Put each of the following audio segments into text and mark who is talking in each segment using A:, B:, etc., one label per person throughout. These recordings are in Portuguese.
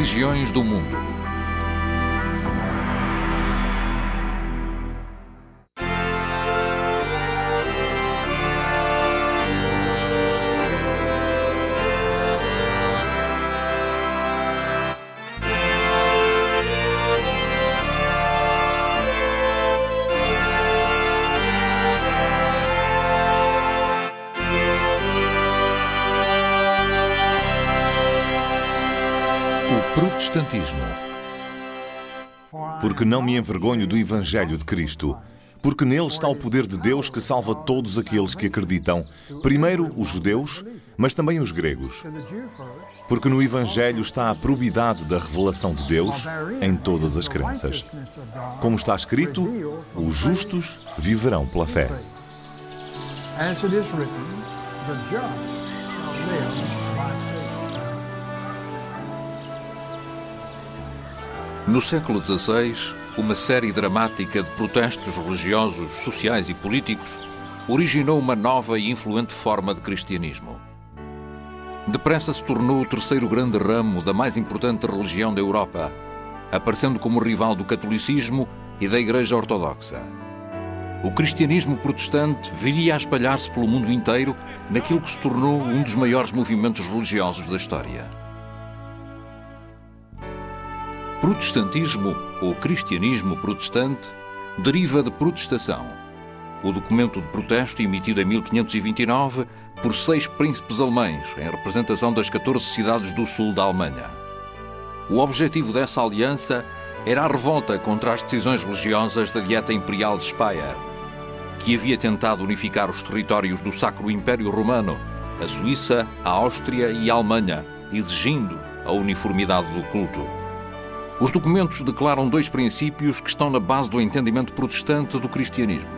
A: religiões do mundo. Protestantismo.
B: Porque não me envergonho do Evangelho de Cristo, porque nele está o poder de Deus que salva todos aqueles que acreditam, primeiro os judeus, mas também os gregos. Porque no Evangelho está a probidade da revelação de Deus em todas as crenças. Como está escrito, os justos viverão pela fé.
C: As it is written, the just shall live by faith.
A: No século XVI, uma série dramática de protestos religiosos, sociais e políticos originou uma nova e influente forma de cristianismo. Depressa se tornou o terceiro grande ramo da mais importante religião da Europa, aparecendo como rival do catolicismo e da Igreja Ortodoxa. O cristianismo protestante viria a espalhar-se pelo mundo inteiro naquilo que se tornou um dos maiores movimentos religiosos da história. Protestantismo, ou cristianismo protestante, deriva de protestação, o documento de protesto emitido em 1529 por 6 príncipes alemães, em representação das 14 cidades do sul da Alemanha. O objetivo dessa aliança era a revolta contra as decisões religiosas da Dieta Imperial de Speyer, que havia tentado unificar os territórios do Sacro Império Romano, a Suíça, a Áustria e a Alemanha, exigindo a uniformidade do culto. Os documentos declaram 2 princípios que estão na base do entendimento protestante do cristianismo.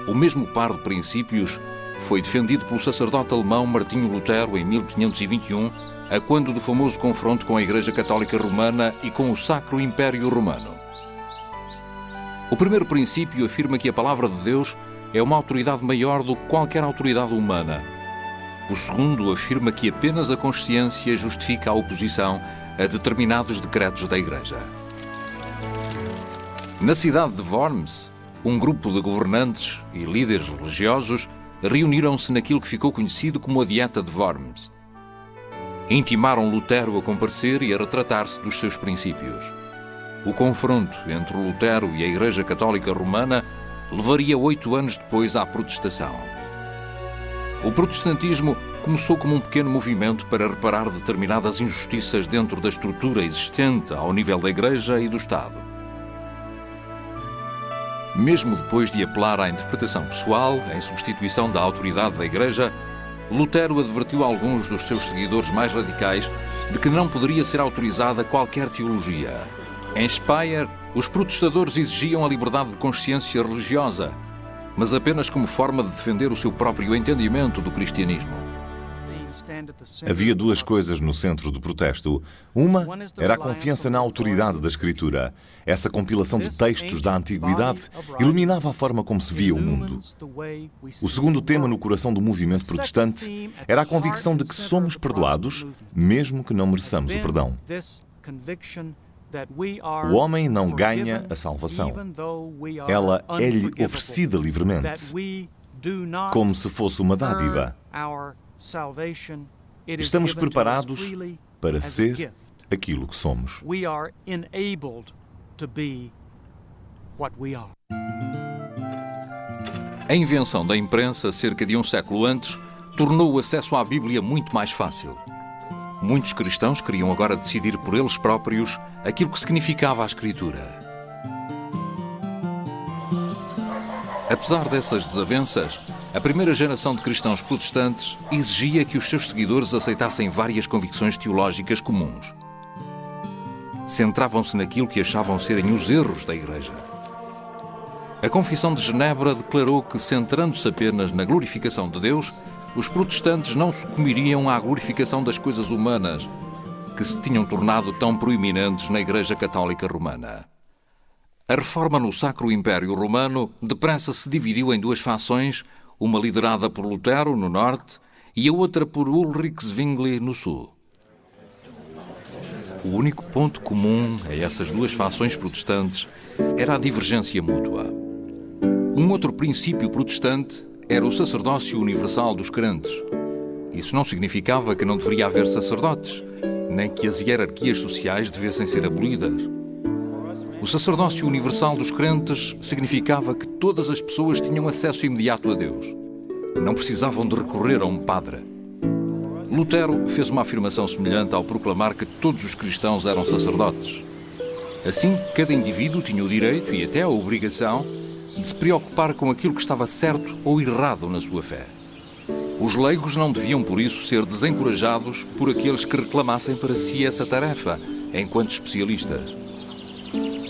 A: O mesmo par de princípios foi defendido pelo sacerdote alemão Martinho Lutero em 1521, a quando do famoso confronto com a Igreja Católica Romana e com o Sacro Império Romano. O primeiro princípio afirma que a palavra de Deus é uma autoridade maior do que qualquer autoridade humana. O segundo afirma que apenas a consciência justifica a oposição a determinados decretos da Igreja. Na cidade de Worms, um grupo de governantes e líderes religiosos reuniram-se naquilo que ficou conhecido como a Dieta de Worms. Intimaram Lutero a comparecer e a retratar-se dos seus princípios. O confronto entre Lutero e a Igreja Católica Romana levaria 8 anos depois à protestação. O protestantismo começou como um pequeno movimento para reparar determinadas injustiças dentro da estrutura existente ao nível da Igreja e do Estado. Mesmo depois de apelar à interpretação pessoal, em substituição da autoridade da Igreja, Lutero advertiu alguns dos seus seguidores mais radicais de que não poderia ser autorizada qualquer teologia. Em Speyer, os protestadores exigiam a liberdade de consciência religiosa, mas apenas como forma de defender o seu próprio entendimento do cristianismo.
B: Havia 2 coisas no centro do protesto. Uma era a confiança na autoridade da Escritura. Essa compilação de textos da Antiguidade iluminava a forma como se via o mundo. O segundo tema no coração do movimento protestante era a convicção de que somos perdoados, mesmo que não mereçamos o perdão. O homem não ganha a salvação. Ela é-lhe oferecida livremente, como se fosse uma dádiva. Estamos preparados para ser aquilo que somos.
A: A invenção da imprensa, cerca de um século antes, tornou o acesso à Bíblia muito mais fácil. Muitos cristãos queriam agora decidir por eles próprios aquilo que significava a Escritura. Apesar dessas desavenças, a primeira geração de cristãos protestantes exigia que os seus seguidores aceitassem várias convicções teológicas comuns. Centravam-se naquilo que achavam serem os erros da Igreja. A Confissão de Genebra declarou que, centrando-se apenas na glorificação de Deus, os protestantes não sucumbiriam à glorificação das coisas humanas, que se tinham tornado tão proeminentes na Igreja Católica Romana. A reforma no Sacro Império Romano depressa se dividiu em 2 fações, uma liderada por Lutero, no norte, e a outra por Ulrich Zwingli, no sul. O único ponto comum a essas duas fações protestantes era a divergência mútua. Um outro princípio protestante era o sacerdócio universal dos crentes. Isso não significava que não deveria haver sacerdotes, nem que as hierarquias sociais devessem ser abolidas. O sacerdócio universal dos crentes significava que todas as pessoas tinham acesso imediato a Deus. Não precisavam de recorrer a um padre. Lutero fez uma afirmação semelhante ao proclamar que todos os cristãos eram sacerdotes. Assim, cada indivíduo tinha o direito e até a obrigação de se preocupar com aquilo que estava certo ou errado na sua fé. Os leigos não deviam, por isso, ser desencorajados por aqueles que reclamassem para si essa tarefa, enquanto especialistas.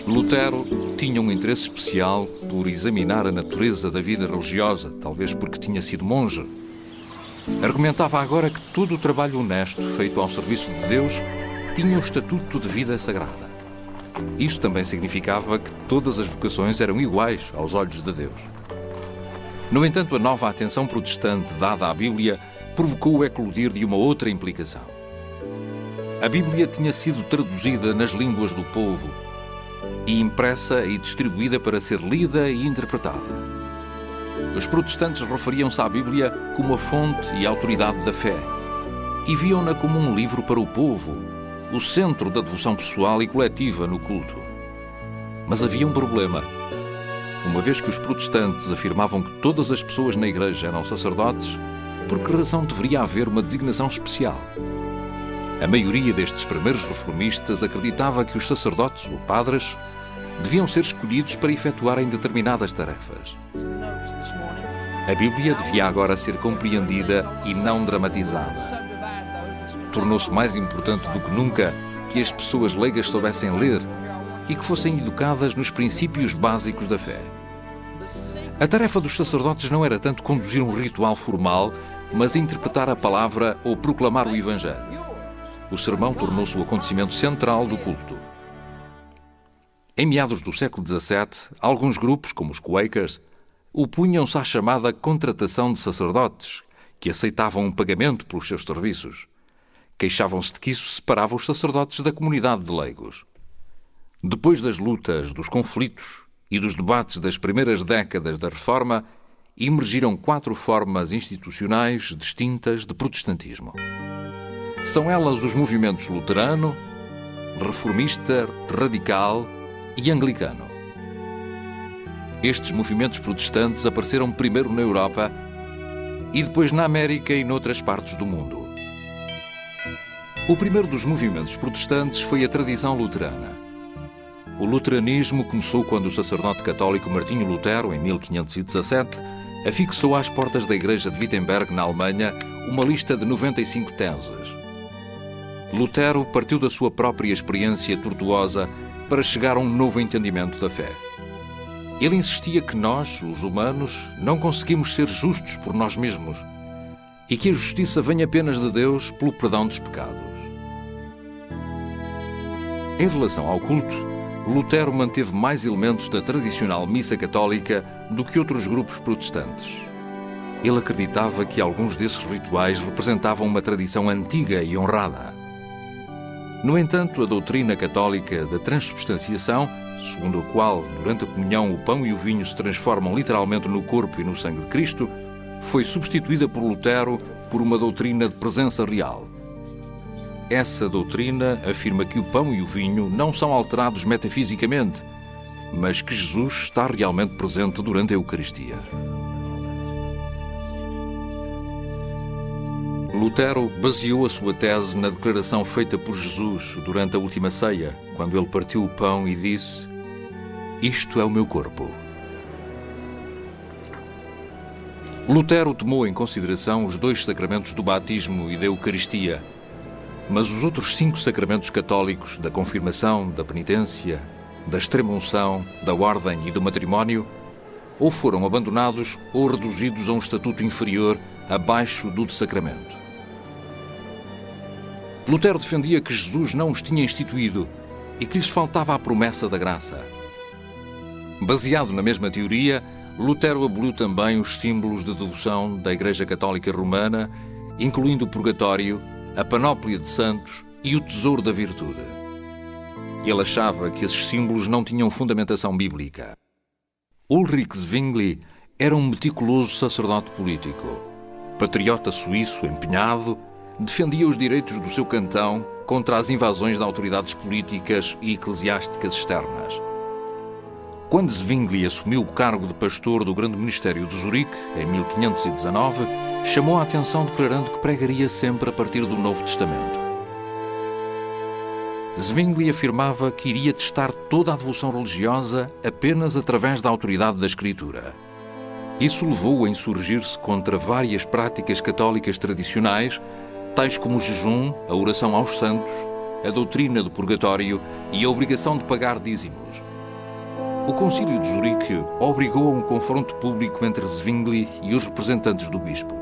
A: Lutero tinha um interesse especial por examinar a natureza da vida religiosa, talvez porque tinha sido monge. Argumentava agora que todo o trabalho honesto feito ao serviço de Deus tinha o estatuto de vida sagrada. Isso também significava que todas as vocações eram iguais aos olhos de Deus. No entanto, a nova atenção protestante dada à Bíblia provocou o eclodir de uma outra implicação. A Bíblia tinha sido traduzida nas línguas do povo e impressa e distribuída para ser lida e interpretada. Os protestantes referiam-se à Bíblia como a fonte e a autoridade da fé e viam-na como um livro para o povo, o centro da devoção pessoal e coletiva no culto. Mas havia um problema. Uma vez que os protestantes afirmavam que todas as pessoas na igreja eram sacerdotes, por que razão deveria haver uma designação especial? A maioria destes primeiros reformistas acreditava que os sacerdotes, ou padres, deviam ser escolhidos para efetuarem determinadas tarefas. A Bíblia devia agora ser compreendida e não dramatizada. Tornou-se mais importante do que nunca que as pessoas leigas soubessem ler e que fossem educadas nos princípios básicos da fé. A tarefa dos sacerdotes não era tanto conduzir um ritual formal, mas interpretar a palavra ou proclamar o Evangelho. O sermão tornou-se o acontecimento central do culto. Em meados do século XVII, alguns grupos, como os Quakers, opunham-se à chamada contratação de sacerdotes, que aceitavam um pagamento pelos seus serviços. Queixavam-se de que isso separava os sacerdotes da comunidade de leigos. Depois das lutas, dos conflitos e dos debates das primeiras décadas da Reforma, emergiram 4 formas institucionais distintas de protestantismo. São elas os movimentos luterano, reformista, radical e anglicano. Estes movimentos protestantes apareceram primeiro na Europa e depois na América e noutras partes do mundo. O primeiro dos movimentos protestantes foi a tradição luterana. O luteranismo começou quando o sacerdote católico Martinho Lutero, em 1517, afixou às portas da igreja de Wittenberg, na Alemanha, uma lista de 95 teses. Lutero partiu da sua própria experiência tortuosa para chegar a um novo entendimento da fé. Ele insistia que nós, os humanos, não conseguimos ser justos por nós mesmos e que a justiça vem apenas de Deus pelo perdão dos pecados. Em relação ao culto, Lutero manteve mais elementos da tradicional missa católica do que outros grupos protestantes. Ele acreditava que alguns desses rituais representavam uma tradição antiga e honrada. No entanto, a doutrina católica da transubstanciação, segundo a qual, durante a comunhão, o pão e o vinho se transformam literalmente no corpo e no sangue de Cristo, foi substituída por Lutero por uma doutrina de presença real. Essa doutrina afirma que o pão e o vinho não são alterados metafisicamente, mas que Jesus está realmente presente durante a Eucaristia. Lutero baseou a sua tese na declaração feita por Jesus durante a última ceia, quando ele partiu o pão e disse: "Isto é o meu corpo." Lutero tomou em consideração os 2 sacramentos do batismo e da Eucaristia, mas os outros 5 sacramentos católicos, da confirmação, da penitência, da extrema-unção, da ordem e do matrimónio, ou foram abandonados ou reduzidos a um estatuto inferior abaixo do de sacramento. Lutero defendia que Jesus não os tinha instituído e que lhes faltava a promessa da graça. Baseado na mesma teoria, Lutero aboliu também os símbolos de devoção da Igreja Católica Romana incluindo o purgatório, a panóplia de santos e o tesouro da virtude. Ele achava que esses símbolos não tinham fundamentação bíblica. Ulrich Zwingli era um meticuloso sacerdote político. Patriota suíço empenhado, defendia os direitos do seu cantão contra as invasões de autoridades políticas e eclesiásticas externas. Quando Zwingli assumiu o cargo de pastor do Grande Ministério de Zurique, em 1519, chamou a atenção declarando que pregaria sempre a partir do Novo Testamento. Zwingli afirmava que iria testar toda a devoção religiosa apenas através da autoridade da Escritura. Isso levou a insurgir-se contra várias práticas católicas tradicionais, tais como o jejum, a oração aos santos, a doutrina do purgatório e a obrigação de pagar dízimos. O Concílio de Zurique obrigou a um confronto público entre Zwingli e os representantes do bispo.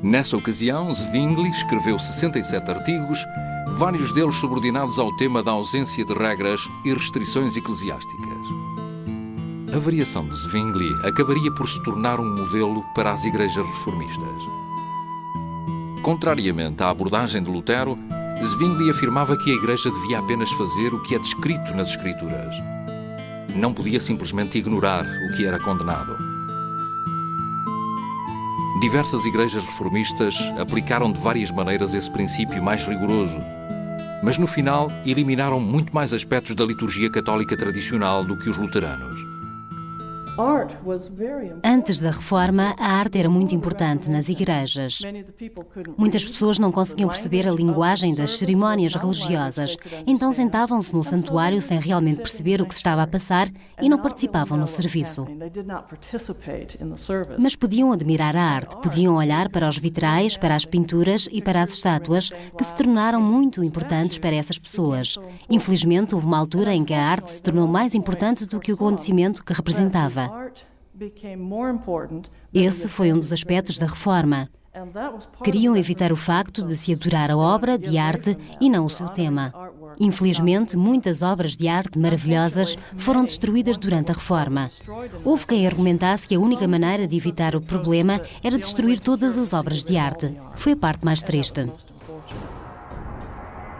A: Nessa ocasião, Zwingli escreveu 67 artigos, vários deles subordinados ao tema da ausência de regras e restrições eclesiásticas. A variação de Zwingli acabaria por se tornar um modelo para as igrejas reformistas. Contrariamente à abordagem de Lutero, Zwingli afirmava que a igreja devia apenas fazer o que é descrito nas Escrituras. Não podia simplesmente ignorar o que era condenado. Diversas igrejas reformistas aplicaram de várias maneiras esse princípio mais rigoroso, mas no final eliminaram muito mais aspectos da liturgia católica tradicional do que os luteranos.
D: Antes da Reforma, a arte era muito importante nas igrejas. Muitas pessoas não conseguiam perceber a linguagem das cerimónias religiosas, então sentavam-se no santuário sem realmente perceber o que se estava a passar e não participavam no serviço. Mas podiam admirar a arte, podiam olhar para os vitrais, para as pinturas e para as estátuas, que se tornaram muito importantes para essas pessoas. Infelizmente, houve uma altura em que a arte se tornou mais importante do que o acontecimento que representava. Esse foi um dos aspectos da Reforma. Queriam evitar o facto de se adorar a obra de arte e não o seu tema. Infelizmente, muitas obras de arte maravilhosas foram destruídas durante a Reforma. Houve quem argumentasse que a única maneira de evitar o problema era destruir todas as obras de arte. Foi a parte mais triste.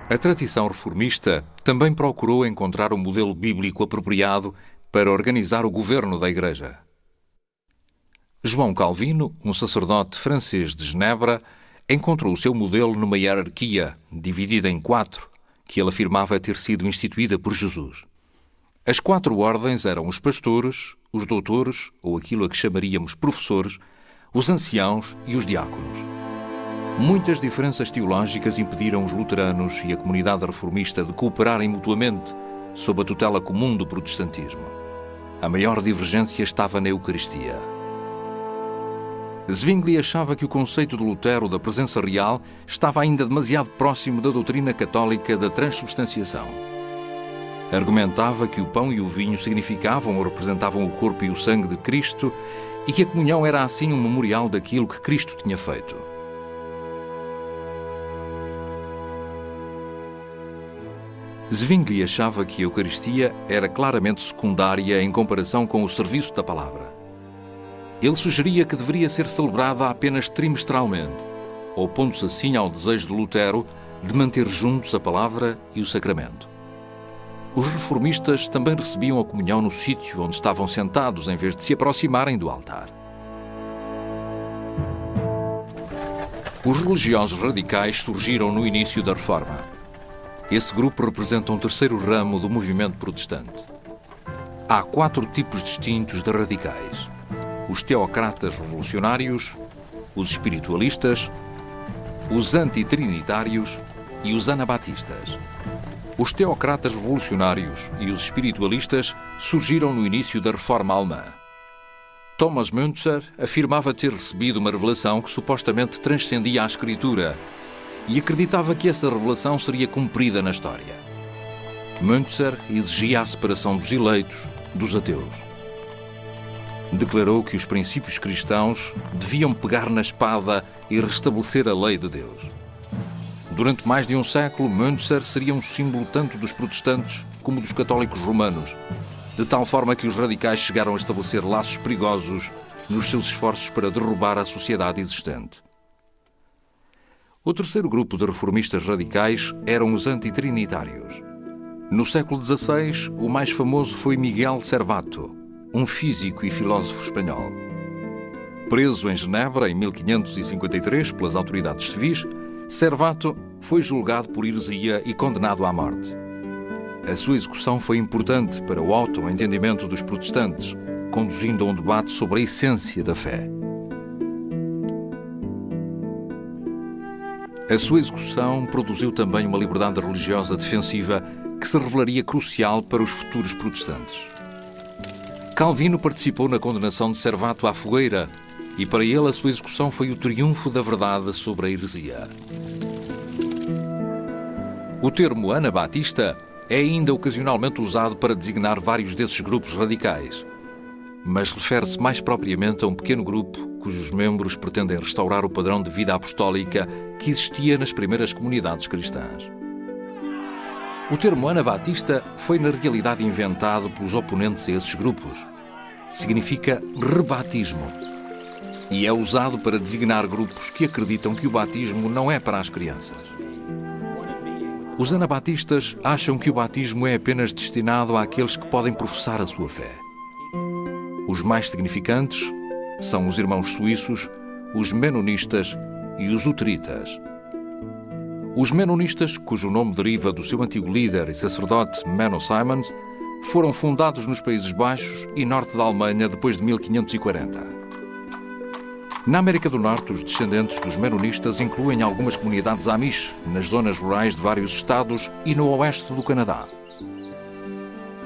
A: A tradição reformista também procurou encontrar um modelo bíblico apropriado para organizar o governo da Igreja. João Calvino, um sacerdote francês de Genebra, encontrou o seu modelo numa hierarquia dividida em 4, que ele afirmava ter sido instituída por Jesus. As 4 ordens eram os pastores, os doutores, ou aquilo a que chamaríamos professores, os anciãos e os diáconos. Muitas diferenças teológicas impediram os luteranos e a comunidade reformista de cooperarem mutuamente sob a tutela comum do protestantismo. A maior divergência estava na Eucaristia. Zwingli achava que o conceito de Lutero da presença real estava ainda demasiado próximo da doutrina católica da transubstanciação. Argumentava que o pão e o vinho significavam ou representavam o corpo e o sangue de Cristo e que a comunhão era assim um memorial daquilo que Cristo tinha feito. Zwingli achava que a Eucaristia era claramente secundária em comparação com o serviço da palavra. Ele sugeria que deveria ser celebrada apenas trimestralmente, opondo-se assim ao desejo de Lutero de manter juntos a palavra e o sacramento. Os reformistas também recebiam a comunhão no sítio onde estavam sentados, em vez de se aproximarem do altar. Os religiosos radicais surgiram no início da Reforma. Esse grupo representa um terceiro ramo do movimento protestante. Há 4 tipos distintos de radicais: os teocratas revolucionários, os espiritualistas, os antitrinitários e os anabatistas. Os teocratas revolucionários e os espiritualistas surgiram no início da Reforma Alemã. Thomas Müntzer afirmava ter recebido uma revelação que supostamente transcendia a Escritura e acreditava que essa revelação seria cumprida na história. Müntzer exigia a separação dos eleitos dos ateus. Declarou que os princípios cristãos deviam pegar na espada e restabelecer a lei de Deus. Durante mais de um século, Müntzer seria um símbolo tanto dos protestantes como dos católicos romanos, de tal forma que os radicais chegaram a estabelecer laços perigosos nos seus esforços para derrubar a sociedade existente. O terceiro grupo de reformistas radicais eram os antitrinitários. No século XVI, o mais famoso foi Miguel Servato, um físico e filósofo espanhol. Preso em Genebra em 1553 pelas autoridades civis, Servato foi julgado por heresia e condenado à morte. A sua execução foi importante para o auto-entendimento dos protestantes, conduzindo a um debate sobre a essência da fé. A sua execução produziu também uma liberdade religiosa defensiva que se revelaria crucial para os futuros protestantes. Calvino participou na condenação de Servato à fogueira e para ele a sua execução foi o triunfo da verdade sobre a heresia. O termo anabatista é ainda ocasionalmente usado para designar vários desses grupos radicais, mas refere-se mais propriamente a um pequeno grupo cujos membros pretendem restaurar o padrão de vida apostólica que existia nas primeiras comunidades cristãs. O termo anabatista foi na realidade inventado pelos oponentes a esses grupos. Significa rebatismo e é usado para designar grupos que acreditam que o batismo não é para as crianças. Os anabatistas acham que o batismo é apenas destinado àqueles que podem professar a sua fé. Os mais significantes são os irmãos suíços, os menonistas e os luteritas. Os menonistas, cujo nome deriva do seu antigo líder e sacerdote Menno Simons, foram fundados nos Países Baixos e norte da Alemanha depois de 1540. Na América do Norte, os descendentes dos menonistas incluem algumas comunidades Amish nas zonas rurais de vários estados e no oeste do Canadá.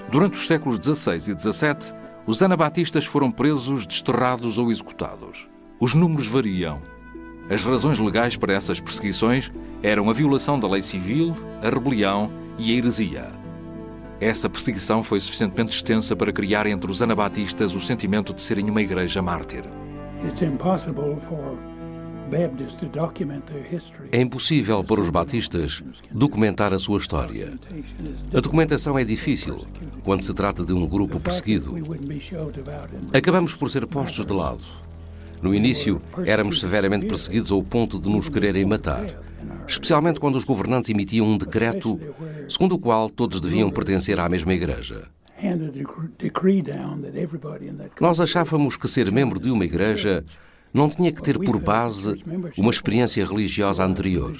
A: Durante os séculos XVI e XVII, os anabatistas foram presos, desterrados ou executados. Os números variam. As razões legais para essas perseguições eram a violação da lei civil, a rebelião e a heresia. Essa perseguição foi suficientemente extensa para criar entre os anabatistas o sentimento de serem uma igreja mártir.
E: É impossível para os batistas documentar a sua história. A documentação é difícil quando se trata de um grupo perseguido. Acabamos por ser postos de lado. No início, éramos severamente perseguidos ao ponto de nos quererem matar, especialmente quando os governantes emitiam um decreto segundo o qual todos deviam pertencer à mesma igreja. Nós achávamos que ser membro de uma igreja não tinha que ter por base uma experiência religiosa anterior.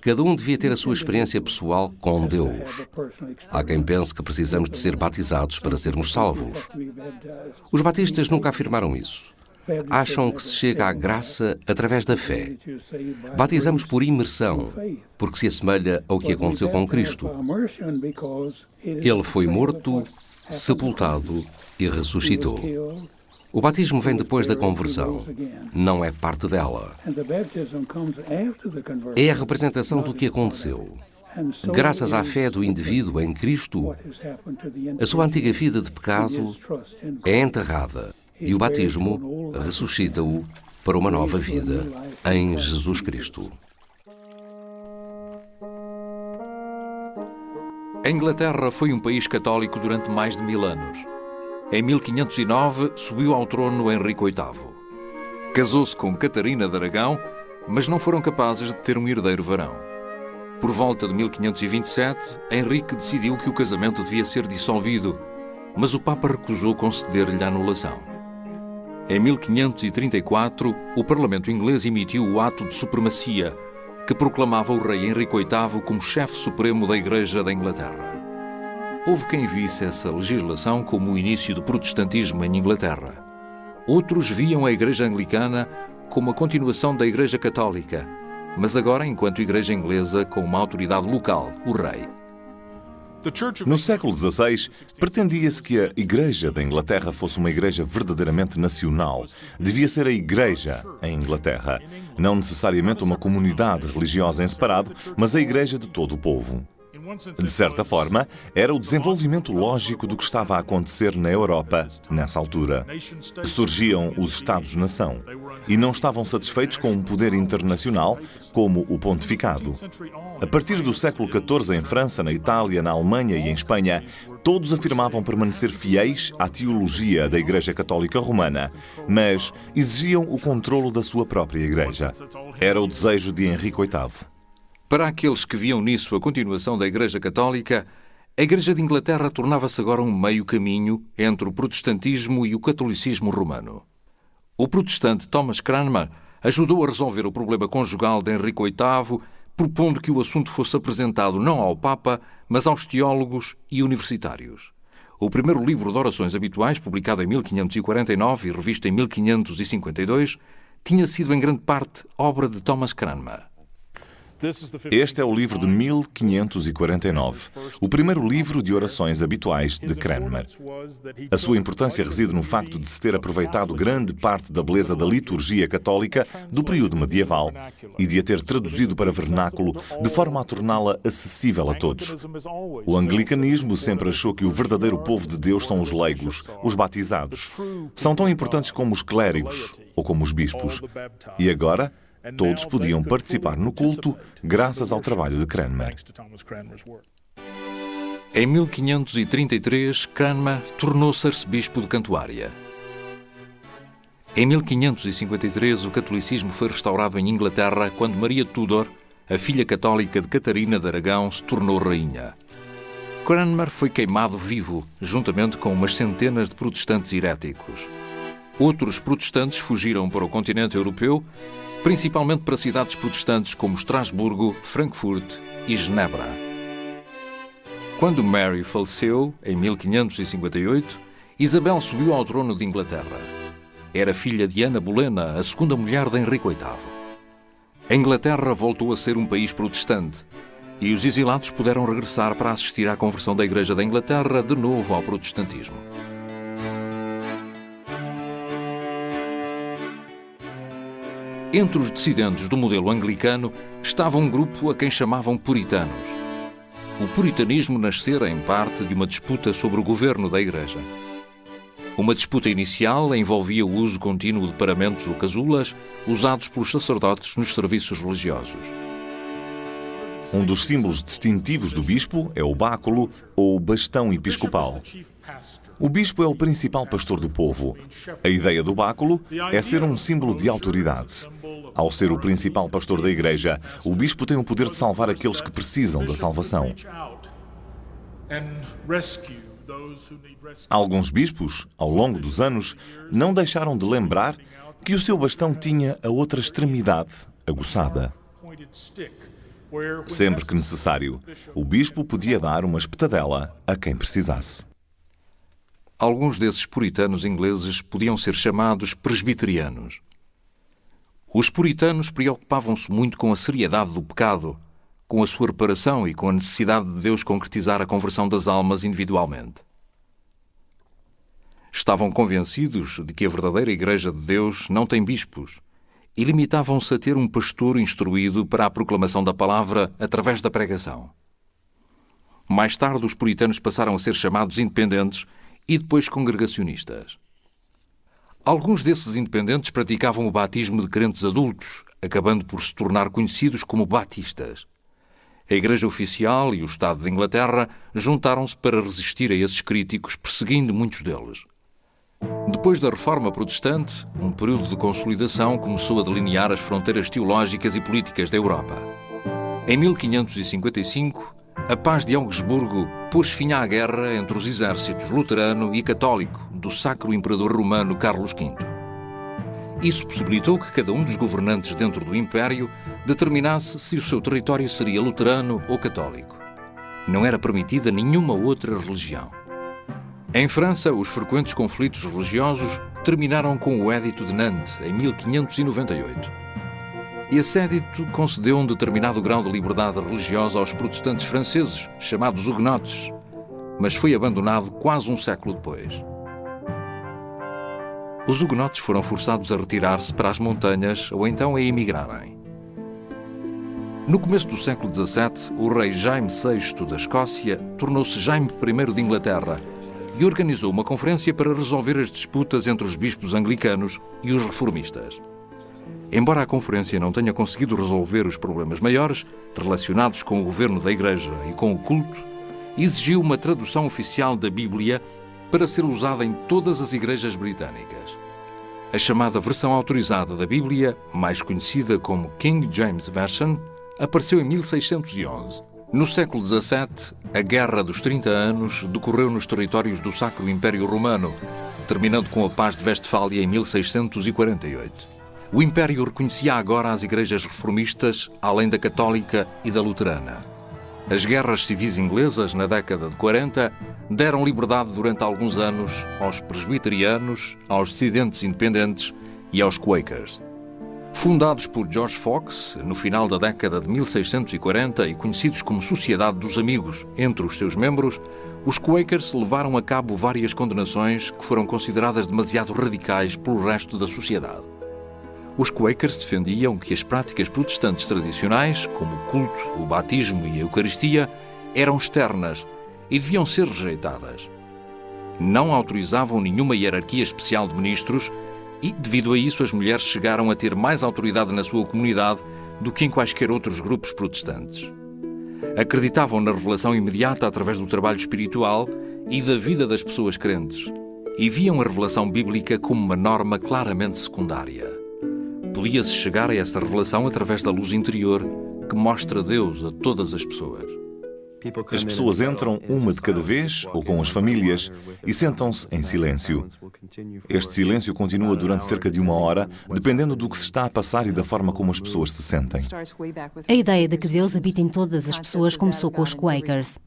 E: Cada um devia ter a sua experiência pessoal com Deus. Há quem pense que precisamos de ser batizados para sermos salvos. Os batistas nunca afirmaram isso. Acham que se chega à graça através da fé. Batizamos por imersão, porque se assemelha ao que aconteceu com Cristo. Ele foi morto, sepultado e ressuscitou. O batismo vem depois da conversão, não é parte dela. É a representação do que aconteceu. Graças à fé do indivíduo em Cristo, a sua antiga vida de pecado é enterrada e o batismo ressuscita-o para uma nova vida em Jesus Cristo.
A: A Inglaterra foi um país católico durante mais de 1000 anos. Em 1509, subiu ao trono Henrique VIII. Casou-se com Catarina de Aragão, mas não foram capazes de ter um herdeiro varão. Por volta de 1527, Henrique decidiu que o casamento devia ser dissolvido, mas o Papa recusou conceder-lhe a anulação. Em 1534, o Parlamento inglês emitiu o Ato de Supremacia, que proclamava o rei Henrique VIII como chefe supremo da Igreja da Inglaterra. Houve quem visse essa legislação como o início do protestantismo em Inglaterra. Outros viam a Igreja Anglicana como a continuação da Igreja Católica, mas agora enquanto Igreja Inglesa com uma autoridade local, o rei.
B: No século XVI, pretendia-se que a Igreja da Inglaterra fosse uma igreja verdadeiramente nacional. Devia ser a Igreja em Inglaterra, não necessariamente uma comunidade religiosa em separado, mas a Igreja de todo o povo. De certa forma, era o desenvolvimento lógico do que estava a acontecer na Europa nessa altura. Surgiam os Estados-nação e não estavam satisfeitos com um poder internacional como o pontificado. A partir do século XIV, em França, na Itália, na Alemanha e em Espanha, todos afirmavam permanecer fiéis à teologia da Igreja Católica Romana, mas exigiam o controlo da sua própria Igreja. Era o desejo de Henrique VIII.
A: Para aqueles que viam nisso a continuação da Igreja Católica, a Igreja de Inglaterra tornava-se agora um meio caminho entre o protestantismo e o catolicismo romano. O protestante Thomas Cranmer ajudou a resolver o problema conjugal de Henrique VIII, propondo que o assunto fosse apresentado não ao Papa, mas aos teólogos e universitários. O primeiro livro de orações habituais, publicado em 1549 e revisto em 1552, tinha sido em grande parte obra de Thomas Cranmer.
B: Este é o livro de 1549, o primeiro livro de orações habituais de Cranmer. A sua importância reside no facto de se ter aproveitado grande parte da beleza da liturgia católica do período medieval e de a ter traduzido para vernáculo de forma a torná-la acessível a todos. O anglicanismo sempre achou que o verdadeiro povo de Deus são os leigos, os batizados. São tão importantes como os clérigos ou como os bispos. E agora, todos podiam participar no culto graças ao trabalho de Cranmer.
A: Em 1533, Cranmer tornou-se arcebispo de Cantuária. Em 1553, o catolicismo foi restaurado em Inglaterra quando Maria Tudor, a filha católica de Catarina de Aragão, se tornou rainha. Cranmer foi queimado vivo, juntamente com umas centenas de protestantes heréticos. Outros protestantes fugiram para o continente europeu, principalmente para cidades protestantes como Estrasburgo, Frankfurt e Genebra. Quando Mary faleceu, em 1558, Isabel subiu ao trono de Inglaterra. Era filha de Ana Bolena, a segunda mulher de Henrique VIII. A Inglaterra voltou a ser um país protestante e os exilados puderam regressar para assistir à conversão da Igreja da Inglaterra de novo ao protestantismo. Entre os dissidentes do modelo anglicano estava um grupo a quem chamavam puritanos. O puritanismo nascera, em parte, de uma disputa sobre o governo da Igreja. Uma disputa inicial envolvia o uso contínuo de paramentos ou casulas usados pelos sacerdotes nos serviços religiosos.
B: Um dos símbolos distintivos do bispo é o báculo ou bastão episcopal. O bispo é o principal pastor do povo. A ideia do báculo é ser um símbolo de autoridade. Ao ser o principal pastor da Igreja, o bispo tem o poder de salvar aqueles que precisam da salvação. Alguns bispos, ao longo dos anos, não deixaram de lembrar que o seu bastão tinha a outra extremidade aguçada. Sempre que necessário, o bispo podia dar uma espetadela a quem precisasse.
A: Alguns desses puritanos ingleses podiam ser chamados presbiterianos. Os puritanos preocupavam-se muito com a seriedade do pecado, com a sua reparação e com a necessidade de Deus concretizar a conversão das almas individualmente. Estavam convencidos de que a verdadeira Igreja de Deus não tem bispos e limitavam-se a ter um pastor instruído para a proclamação da palavra através da pregação. Mais tarde, os puritanos passaram a ser chamados independentes e depois congregacionistas. Alguns desses independentes praticavam o batismo de crentes adultos, acabando por se tornar conhecidos como batistas. A Igreja Oficial e o Estado de Inglaterra juntaram-se para resistir a esses críticos, perseguindo muitos deles. Depois da Reforma Protestante, um período de consolidação começou a delinear as fronteiras teológicas e políticas da Europa. Em 1555, a Paz de Augsburgo pôs fim à guerra entre os exércitos luterano e católico do Sacro Imperador Romano Carlos V. Isso possibilitou que cada um dos governantes dentro do Império determinasse se o seu território seria luterano ou católico. Não era permitida nenhuma outra religião. Em França, os frequentes conflitos religiosos terminaram com o Édito de Nantes, em 1598. Esse édito concedeu um determinado grau de liberdade religiosa aos protestantes franceses, chamados huguenotes, mas foi abandonado quase um século depois. Os huguenotes foram forçados a retirar-se para as montanhas ou então a emigrarem. No começo do século XVII, o rei Jaime VI da Escócia tornou-se Jaime I de Inglaterra e organizou uma conferência para resolver as disputas entre os bispos anglicanos e os reformistas. Embora a conferência não tenha conseguido resolver os problemas maiores relacionados com o governo da Igreja e com o culto, exigiu uma tradução oficial da Bíblia para ser usada em todas as igrejas britânicas. A chamada versão autorizada da Bíblia, mais conhecida como King James Version, apareceu em 1611. No século XVII, a Guerra dos 30 Anos decorreu nos territórios do Sacro Império Romano, terminando com a Paz de Westfália em 1648. O Império reconhecia agora as igrejas reformistas, além da católica e da luterana. As guerras civis inglesas, na década de 40, deram liberdade durante alguns anos aos presbiterianos, aos dissidentes independentes e aos Quakers. Fundados por George Fox, no final da década de 1640 e conhecidos como Sociedade dos Amigos entre os seus membros, os Quakers levaram a cabo várias condenações que foram consideradas demasiado radicais pelo resto da sociedade. Os Quakers defendiam que as práticas protestantes tradicionais, como o culto, o batismo e a Eucaristia, eram externas e deviam ser rejeitadas. Não autorizavam nenhuma hierarquia especial de ministros e, devido a isso, as mulheres chegaram a ter mais autoridade na sua comunidade do que em quaisquer outros grupos protestantes. Acreditavam na revelação imediata através do trabalho espiritual e da vida das pessoas crentes e viam a revelação bíblica como uma norma claramente secundária. Podia-se chegar a essa revelação através da luz interior que mostra Deus a todas as pessoas.
B: As pessoas entram uma de cada vez ou com as famílias e sentam-se em silêncio. Este silêncio continua durante cerca de 1 hora, dependendo do que se está a passar e da forma como as pessoas se sentem.
D: A ideia de que Deus habita em todas as pessoas começou com os Quakers.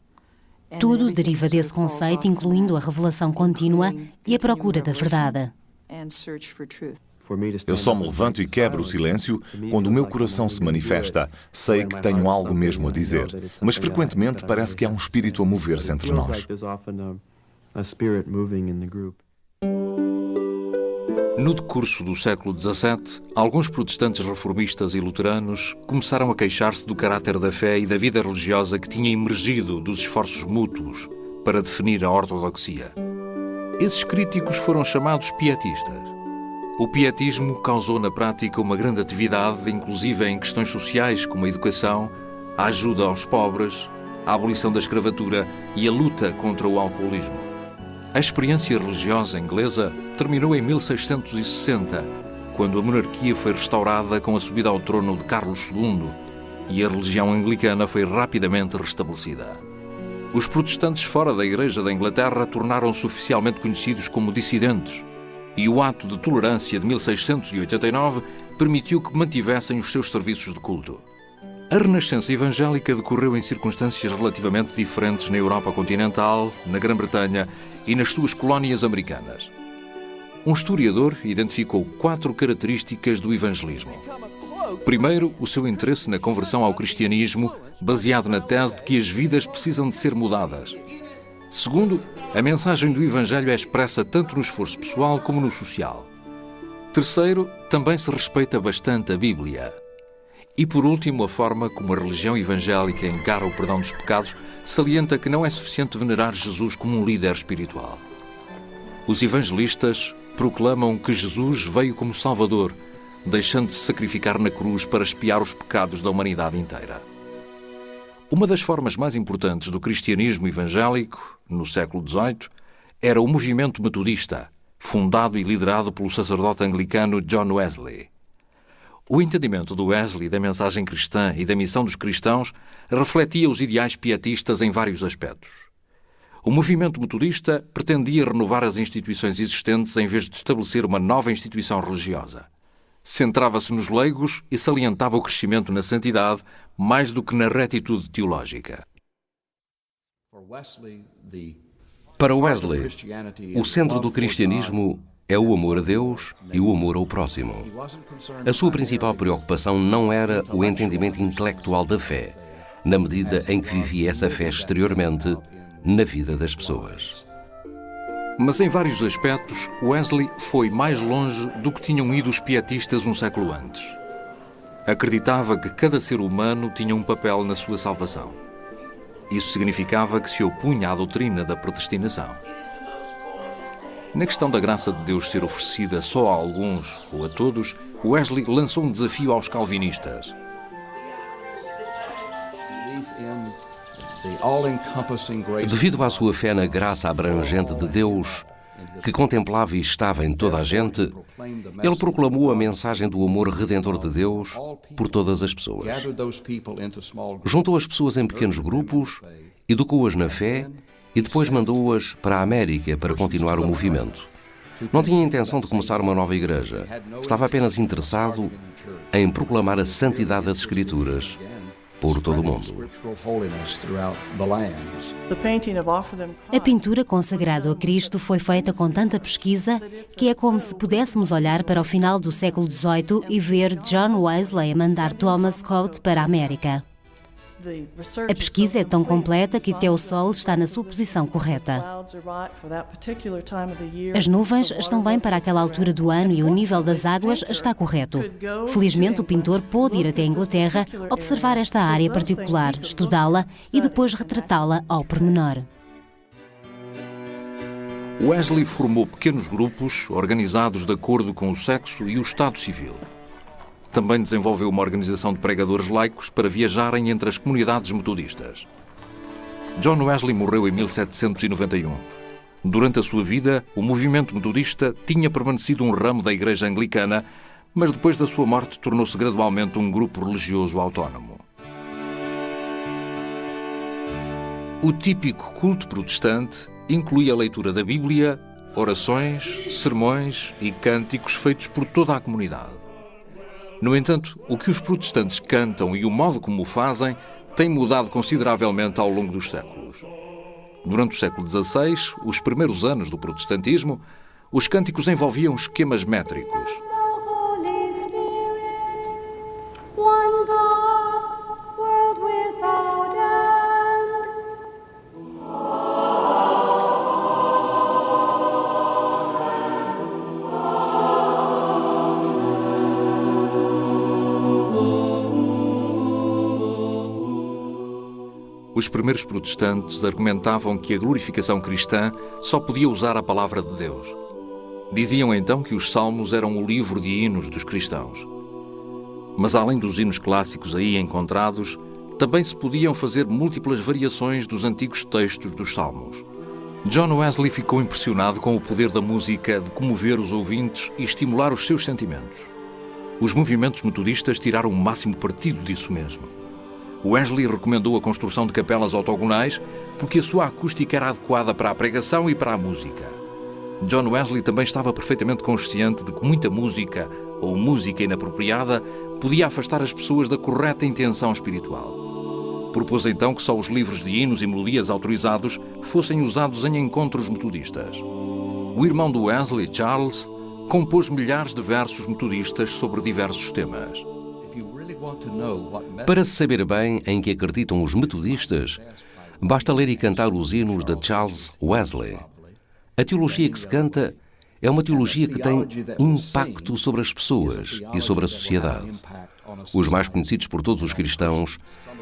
D: Tudo deriva desse conceito, incluindo a revelação contínua e a procura da verdade.
B: Eu só me levanto e quebro o silêncio quando o meu coração se manifesta. Sei que tenho algo mesmo a dizer, mas frequentemente parece que há um espírito a mover-se entre nós.
A: No decurso do século XVII, alguns protestantes reformistas e luteranos começaram a queixar-se do caráter da fé e da vida religiosa que tinha emergido dos esforços mútuos para definir a ortodoxia. Esses críticos foram chamados pietistas. O pietismo causou na prática uma grande atividade, inclusive em questões sociais como a educação, a ajuda aos pobres, a abolição da escravatura e a luta contra o alcoolismo. A experiência religiosa inglesa terminou em 1660, quando a monarquia foi restaurada com a subida ao trono de Carlos II e a religião anglicana foi rapidamente restabelecida. Os protestantes fora da Igreja da Inglaterra tornaram-se oficialmente conhecidos como dissidentes, e o Ato de Tolerância de 1689 permitiu que mantivessem os seus serviços de culto. A Renascença evangélica decorreu em circunstâncias relativamente diferentes na Europa continental, na Grã-Bretanha e nas suas colónias americanas. Um historiador identificou 4 características do evangelismo. Primeiro, o seu interesse na conversão ao cristianismo, baseado na tese de que as vidas precisam de ser mudadas. Segundo, a mensagem do Evangelho é expressa tanto no esforço pessoal como no social. Terceiro, também se respeita bastante a Bíblia. E por último, a forma como a religião evangélica encara o perdão dos pecados salienta que não é suficiente venerar Jesus como um líder espiritual. Os evangelistas proclamam que Jesus veio como Salvador, deixando de se sacrificar na cruz para expiar os pecados da humanidade inteira. Uma das formas mais importantes do cristianismo evangélico, no século XVIII, era o movimento metodista, fundado e liderado pelo sacerdote anglicano John Wesley. O entendimento do Wesley da mensagem cristã e da missão dos cristãos refletia os ideais pietistas em vários aspectos. O movimento metodista pretendia renovar as instituições existentes em vez de estabelecer uma nova instituição religiosa. Centrava-se nos leigos e salientava o crescimento na santidade mais do que na retitude teológica.
E: Para Wesley, o centro do cristianismo é o amor a Deus e o amor ao próximo. A sua principal preocupação não era o entendimento intelectual da fé, na medida em que vivia essa fé exteriormente na vida das pessoas.
A: Mas em vários aspectos, Wesley foi mais longe do que tinham ido os pietistas um século antes. acreditava que cada ser humano tinha um papel na sua salvação. Isso significava que se opunha à doutrina da predestinação. Na questão da graça de Deus ser oferecida só a alguns ou a todos, Wesley lançou um desafio aos calvinistas.
E: Devido à sua fé na graça abrangente de Deus, que contemplava e estava em toda a gente, ele proclamou a mensagem do amor redentor de Deus por todas as pessoas. Juntou as pessoas em pequenos grupos, educou-as na fé e depois mandou-as para a América para continuar o movimento. Não tinha intenção de começar uma nova igreja. Estava apenas interessado em proclamar a santidade das Escrituras por todo o mundo.
D: A pintura consagrada a Cristo foi feita com tanta pesquisa que é como se pudéssemos olhar para o final do século XVIII e ver John Wesley a mandar Thomas Coate para a América. A pesquisa é tão completa que até o Sol está na sua posição correta. As nuvens estão bem para aquela altura do ano e o nível das águas está correto. Felizmente, o pintor pôde ir até a Inglaterra, observar esta área particular, estudá-la e depois retratá-la ao pormenor.
A: Wesley formou pequenos grupos organizados de acordo com o sexo e o estado civil. Também desenvolveu uma organização de pregadores laicos para viajarem entre as comunidades metodistas. John Wesley morreu em 1791. Durante a sua vida, o movimento metodista tinha permanecido um ramo da Igreja Anglicana, mas depois da sua morte tornou-se gradualmente um grupo religioso autónomo. O típico culto protestante incluía a leitura da Bíblia, orações, sermões e cânticos feitos por toda a comunidade. No entanto, o que os protestantes cantam e o modo como o fazem tem mudado consideravelmente ao longo dos séculos. Durante o século XVI, os primeiros anos do protestantismo, os cânticos envolviam esquemas métricos. Os primeiros protestantes argumentavam que a glorificação cristã só podia usar a palavra de Deus. Diziam então que os salmos eram o livro de hinos dos cristãos. Mas além dos hinos clássicos aí encontrados, também se podiam fazer múltiplas variações dos antigos textos dos salmos. John Wesley ficou impressionado com o poder da música de comover os ouvintes e estimular os seus sentimentos. Os movimentos metodistas tiraram o máximo partido disso mesmo. Wesley recomendou a construção de capelas octogonais porque a sua acústica era adequada para a pregação e para a música. John Wesley também estava perfeitamente consciente de que muita música, ou música inapropriada, podia afastar as pessoas da correta intenção espiritual. Propôs então que só os livros de hinos e melodias autorizados fossem usados em encontros metodistas. O irmão do Wesley, Charles, compôs milhares de versos metodistas sobre diversos temas.
E: Para se saber bem em que acreditam os metodistas, basta ler e cantar os hinos de Charles Wesley. A teologia que se canta é uma teologia que tem impacto sobre as pessoas e sobre a sociedade. Os mais conhecidos por todos os cristãos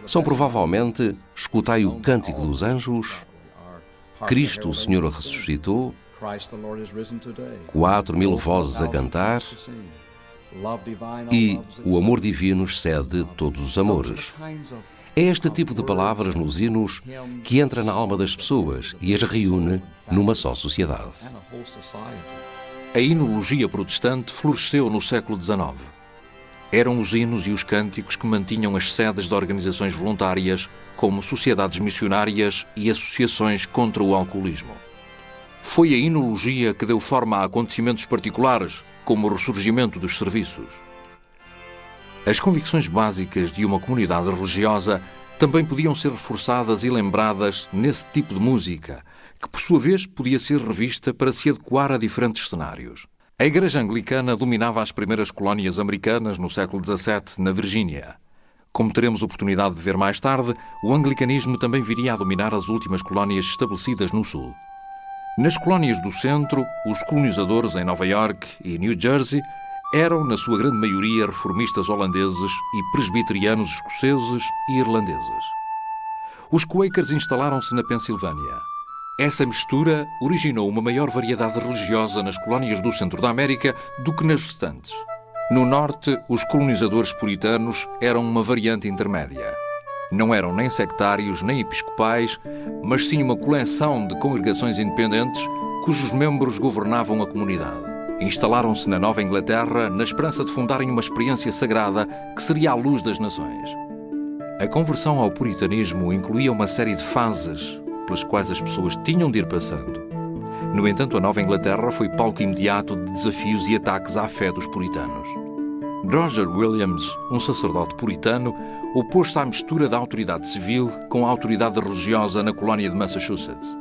E: são provavelmente Escutai o Cântico dos Anjos, Cristo o Senhor ressuscitou, 4.000 vozes a cantar e o amor divino excede todos os amores. É este tipo de palavras nos hinos que entra na alma das pessoas e as reúne numa só sociedade.
A: A hinologia protestante floresceu no século XIX. Eram os hinos e os cânticos que mantinham as sedes de organizações voluntárias, como sociedades missionárias e associações contra o alcoolismo. Foi a hinologia que deu forma a acontecimentos particulares, como o ressurgimento dos serviços. As convicções básicas de uma comunidade religiosa também podiam ser reforçadas e lembradas nesse tipo de música, que por sua vez podia ser revista para se adequar a diferentes cenários. A Igreja Anglicana dominava as primeiras colónias americanas no século XVII, na Virgínia. Como teremos oportunidade de ver mais tarde, o anglicanismo também viria a dominar as últimas colónias estabelecidas no Sul. Nas colónias do centro, os colonizadores em Nova York e New Jersey Eram, na sua grande maioria, reformistas holandeses e presbiterianos escoceses e irlandeses. Os Quakers instalaram-se na Pensilvânia. Essa mistura originou uma maior variedade religiosa nas colónias do centro da América do que nas restantes. No norte, os colonizadores puritanos eram uma variante intermédia. Não eram nem sectários nem episcopais, mas sim uma coleção de congregações independentes cujos membros governavam a comunidade. Instalaram-se na Nova Inglaterra na esperança de fundarem uma experiência sagrada que seria a luz das nações. A conversão ao puritanismo incluía uma série de fases pelas quais as pessoas tinham de ir passando. No entanto, a Nova Inglaterra foi palco imediato de desafios e ataques à fé dos puritanos. Roger Williams, um sacerdote puritano, opôs-se à mistura da autoridade civil com a autoridade religiosa na colónia de Massachusetts.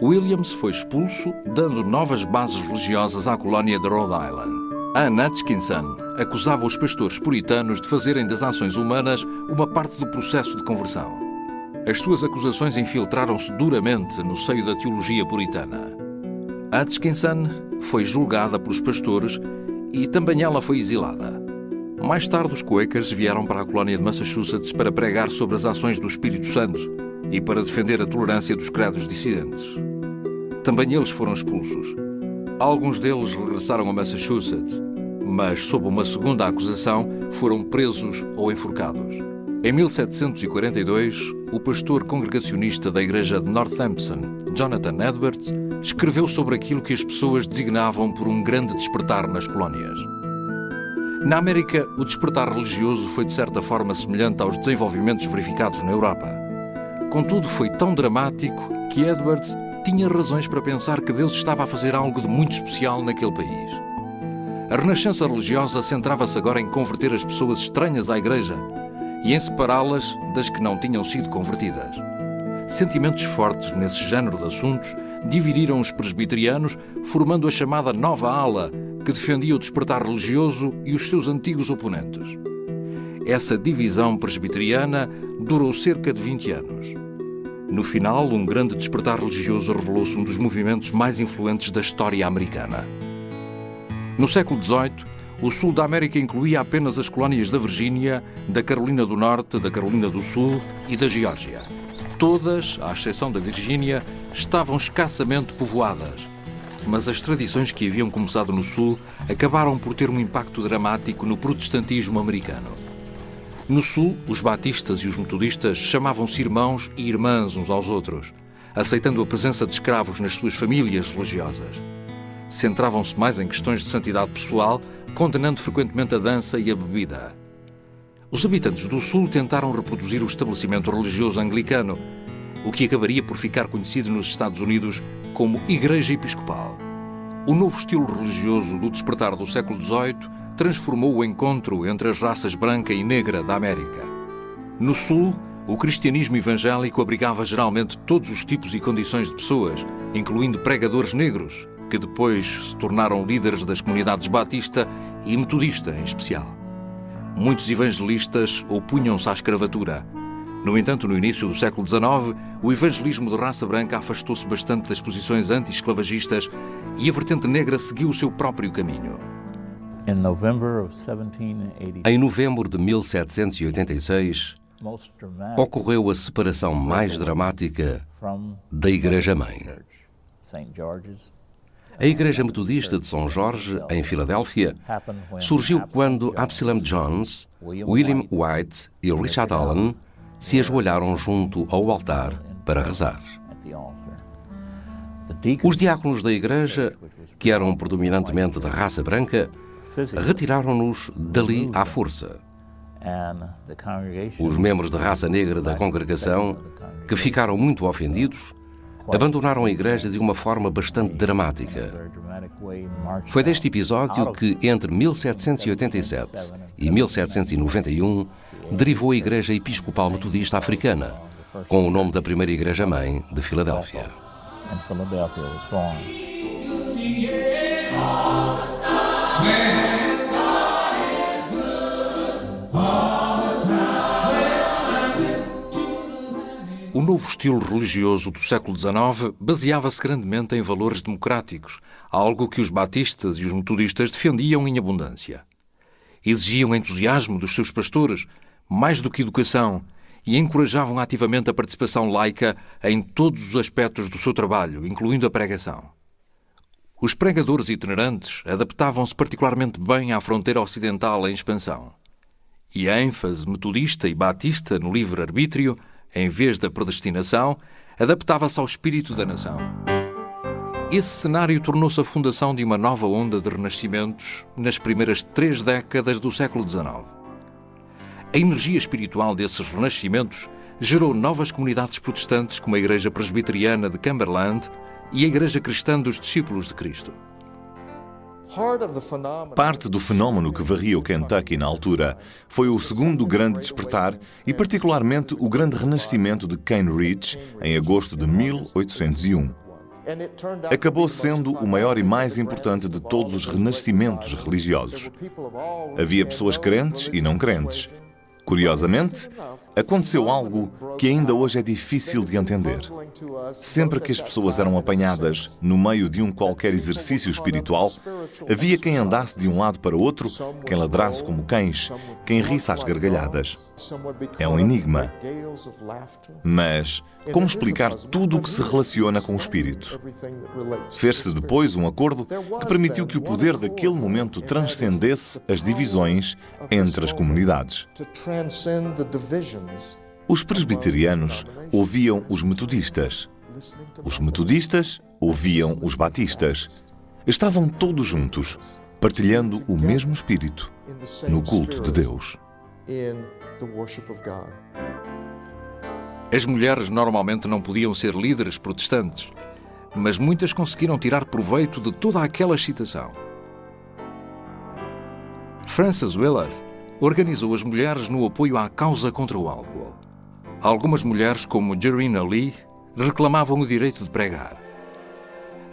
A: Williams foi expulso, dando novas bases religiosas à colónia de Rhode Island. Anne Hutchinson acusava os pastores puritanos de fazerem das ações humanas uma parte do processo de conversão. As suas acusações infiltraram-se duramente no seio da teologia puritana. Hutchinson foi julgada pelos pastores e também ela foi exilada. Mais tarde, os Quakers vieram para a colónia de Massachusetts para pregar sobre as ações do Espírito Santo e para defender a tolerância dos credos dissidentes. Também eles foram expulsos. Alguns deles regressaram a Massachusetts, mas, sob uma segunda acusação, foram presos ou enforcados. Em 1742, o pastor congregacionista da igreja de Northampton, Jonathan Edwards, escreveu sobre aquilo que as pessoas designavam por um grande despertar nas colónias. Na América, o despertar religioso foi de certa forma semelhante aos desenvolvimentos verificados na Europa. Contudo, foi tão dramático que Edwards tinha razões para pensar que Deus estava a fazer algo de muito especial naquele país. A renascença religiosa centrava-se agora em converter as pessoas estranhas à igreja e em separá-las das que não tinham sido convertidas. Sentimentos fortes nesse género de assuntos dividiram os presbiterianos, formando a chamada nova ala, que defendia o despertar religioso e os seus antigos oponentes. Essa divisão presbiteriana durou cerca de 20 anos. No final, um grande despertar religioso revelou-se um dos movimentos mais influentes da história americana. No século XVIII, o sul da América incluía apenas as colónias da Virgínia, da Carolina do Norte, da Carolina do Sul e da Geórgia. Todas, à exceção da Virgínia, estavam escassamente povoadas. Mas as tradições que haviam começado no sul acabaram por ter um impacto dramático no protestantismo americano. No sul, os batistas e os metodistas chamavam-se irmãos e irmãs uns aos outros, aceitando a presença de escravos nas suas famílias religiosas. Centravam-se mais em questões de santidade pessoal, condenando frequentemente a dança e a bebida. Os habitantes do sul tentaram reproduzir o estabelecimento religioso anglicano, o que acabaria por ficar conhecido nos Estados Unidos como Igreja Episcopal. O novo estilo religioso do despertar do século XVIII transformou o encontro entre as raças branca e negra da América. No sul, o cristianismo evangélico abrigava geralmente todos os tipos e condições de pessoas, incluindo pregadores negros, que depois se tornaram líderes das comunidades batista e metodista em especial. Muitos evangelistas opunham-se à escravatura. No entanto, no início do século XIX, o evangelismo de raça branca afastou-se bastante das posições anti-esclavagistas e a vertente negra seguiu o seu próprio caminho. Em novembro de 1786, ocorreu a separação mais dramática da Igreja-mãe. A Igreja Metodista de São Jorge, em Filadélfia, surgiu quando Absalom Jones, William White e Richard Allen se ajoelharam junto ao altar para rezar. Os diáconos da Igreja, que eram predominantemente de raça branca, retiraram-nos dali à força. Os membros de raça negra da congregação, que ficaram muito ofendidos, abandonaram a igreja de uma forma bastante dramática. Foi deste episódio que, entre 1787 e 1791, derivou a Igreja Episcopal Metodista Africana, com o nome da primeira Igreja-mãe de Filadélfia. O O novo estilo religioso do século XIX baseava-se grandemente em valores democráticos, algo que os batistas e os metodistas defendiam em abundância. Exigiam entusiasmo dos seus pastores, mais do que educação, e encorajavam ativamente a participação laica em todos os aspectos do seu trabalho, incluindo a pregação. Os pregadores itinerantes adaptavam-se particularmente bem à fronteira ocidental em expansão. E a ênfase metodista e batista no livre-arbítrio, em vez da predestinação, adaptava-se ao espírito da nação. Esse cenário tornou-se a fundação de uma nova onda de renascimentos nas primeiras 3 décadas do século XIX. A energia espiritual desses renascimentos gerou novas comunidades protestantes como a Igreja Presbiteriana de Cumberland e a Igreja Cristã dos Discípulos de Cristo.
B: Parte do fenómeno que varria o Kentucky na altura foi o segundo grande despertar e particularmente o grande renascimento de Cane Ridge em agosto de 1801. Acabou sendo o maior e mais importante de todos os renascimentos religiosos. Havia pessoas crentes e não crentes. Curiosamente, aconteceu algo que ainda hoje é difícil de entender. Sempre que as pessoas eram apanhadas no meio de um qualquer exercício espiritual, havia quem andasse de um lado para o outro, quem ladrasse como cães, quem risse às gargalhadas. É um enigma. Mas como explicar tudo o que se relaciona com o espírito? Fez-se depois um acordo que permitiu que o poder daquele momento transcendesse as divisões entre as comunidades. Os presbiterianos ouviam os metodistas. Os metodistas ouviam os batistas. Estavam todos juntos, partilhando o mesmo espírito no culto de Deus.
A: As mulheres normalmente não podiam ser líderes protestantes, mas muitas conseguiram tirar proveito de toda aquela excitação. Frances Willard organizou as mulheres no apoio à causa contra o álcool. Algumas mulheres, como Jerrina Lee, reclamavam o direito de pregar.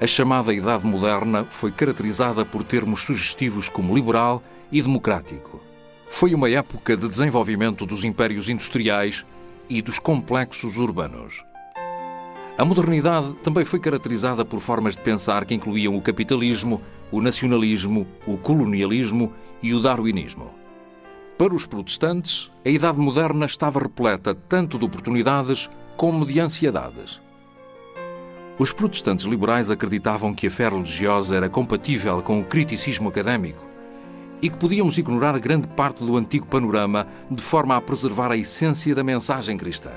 A: A chamada Idade Moderna foi caracterizada por termos sugestivos como liberal e democrático. Foi uma época de desenvolvimento dos impérios industriais e dos complexos urbanos. A modernidade também foi caracterizada por formas de pensar que incluíam o capitalismo, o nacionalismo, o colonialismo e o darwinismo. Para os protestantes, a Idade Moderna estava repleta tanto de oportunidades como de ansiedades. Os protestantes liberais acreditavam que a fé religiosa era compatível com o criticismo académico e que podíamos ignorar grande parte do antigo panorama de forma a preservar a essência da mensagem cristã.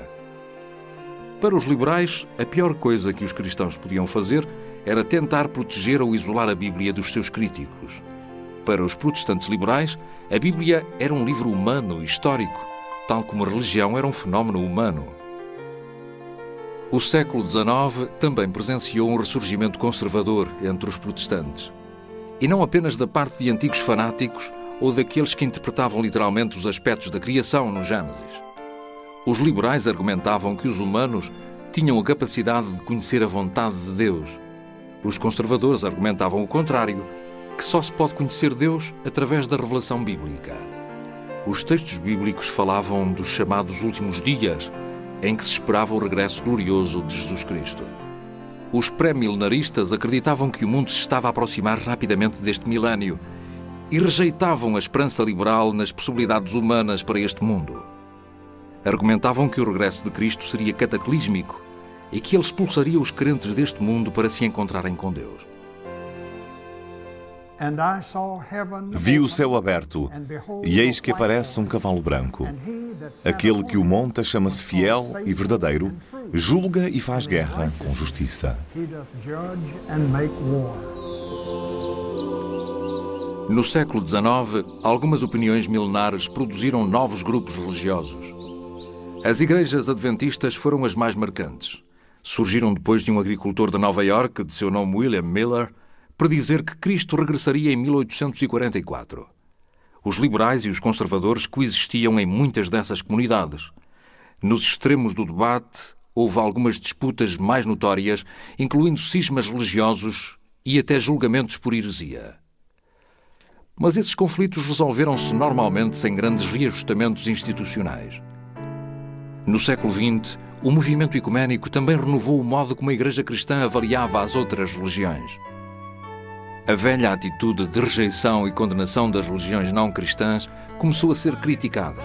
A: Para os liberais, a pior coisa que os cristãos podiam fazer era tentar proteger ou isolar a Bíblia dos seus críticos. Para os protestantes liberais, a Bíblia era um livro humano e histórico, tal como a religião era um fenómeno humano. O século XIX também presenciou um ressurgimento conservador entre os protestantes. E não apenas da parte de antigos fanáticos ou daqueles que interpretavam literalmente os aspectos da criação no Gênesis. Os liberais argumentavam que os humanos tinham a capacidade de conhecer a vontade de Deus. Os conservadores argumentavam o contrário, que só se pode conhecer Deus através da revelação bíblica. Os textos bíblicos falavam dos chamados últimos dias, em que se esperava o regresso glorioso de Jesus Cristo. Os pré-milenaristas acreditavam que o mundo se estava a aproximar rapidamente deste milénio e rejeitavam a esperança liberal nas possibilidades humanas para este mundo. Argumentavam que o regresso de Cristo seria cataclísmico e que ele expulsaria os crentes deste mundo para se encontrarem com Deus.
B: Vi o céu aberto, e eis que aparece um cavalo branco. Aquele que o monta chama-se Fiel e Verdadeiro, julga e faz guerra com justiça.
A: No século XIX, algumas opiniões milenares produziram novos grupos religiosos. As igrejas adventistas foram as mais marcantes. Surgiram depois de um agricultor de Nova Iorque, de seu nome William Miller, predizer que Cristo regressaria em 1844. Os liberais e os conservadores coexistiam em muitas dessas comunidades. Nos extremos do debate, houve algumas disputas mais notórias, incluindo cismas religiosos e até julgamentos por heresia. Mas esses conflitos resolveram-se normalmente sem grandes reajustamentos institucionais. No século XX, o movimento ecuménico também renovou o modo como a Igreja cristã avaliava as outras religiões. A velha atitude de rejeição e condenação das religiões não cristãs começou a ser criticada.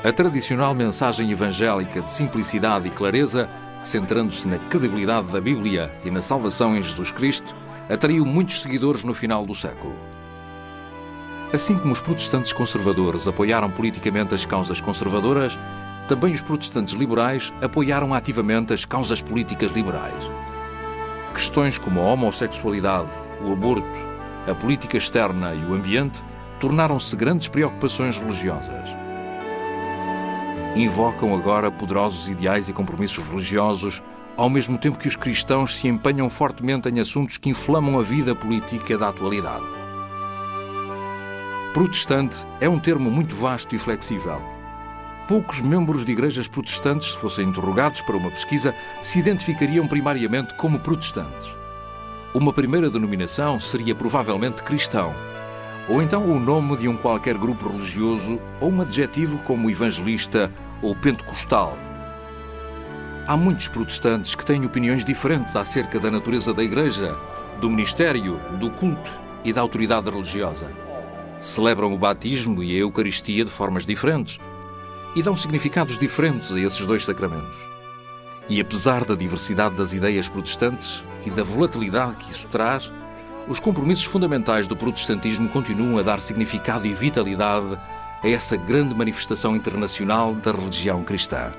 A: A tradicional mensagem evangélica de simplicidade e clareza, centrando-se na credibilidade da Bíblia e na salvação em Jesus Cristo, atraiu muitos seguidores no final do século. Assim como os protestantes conservadores apoiaram politicamente as causas conservadoras, também os protestantes liberais apoiaram ativamente as causas políticas liberais. Questões como a homossexualidade, o aborto, a política externa e o ambiente tornaram-se grandes preocupações religiosas. Invocam agora poderosos ideais e compromissos religiosos, ao mesmo tempo que os cristãos se empenham fortemente em assuntos que inflamam a vida política da atualidade. Protestante é um termo muito vasto e flexível. Poucos membros de igrejas protestantes, se fossem interrogados para uma pesquisa, se identificariam primariamente como protestantes. Uma primeira denominação seria provavelmente cristão, ou então o nome de um qualquer grupo religioso, ou um adjetivo como evangelista ou pentecostal. Há muitos protestantes que têm opiniões diferentes acerca da natureza da igreja, do ministério, do culto e da autoridade religiosa. Celebram o batismo e a Eucaristia de formas diferentes e dão significados diferentes a esses dois sacramentos. E apesar da diversidade das ideias protestantes e da volatilidade que isso traz, os compromissos fundamentais do protestantismo continuam a dar significado e vitalidade a essa grande manifestação internacional da religião cristã.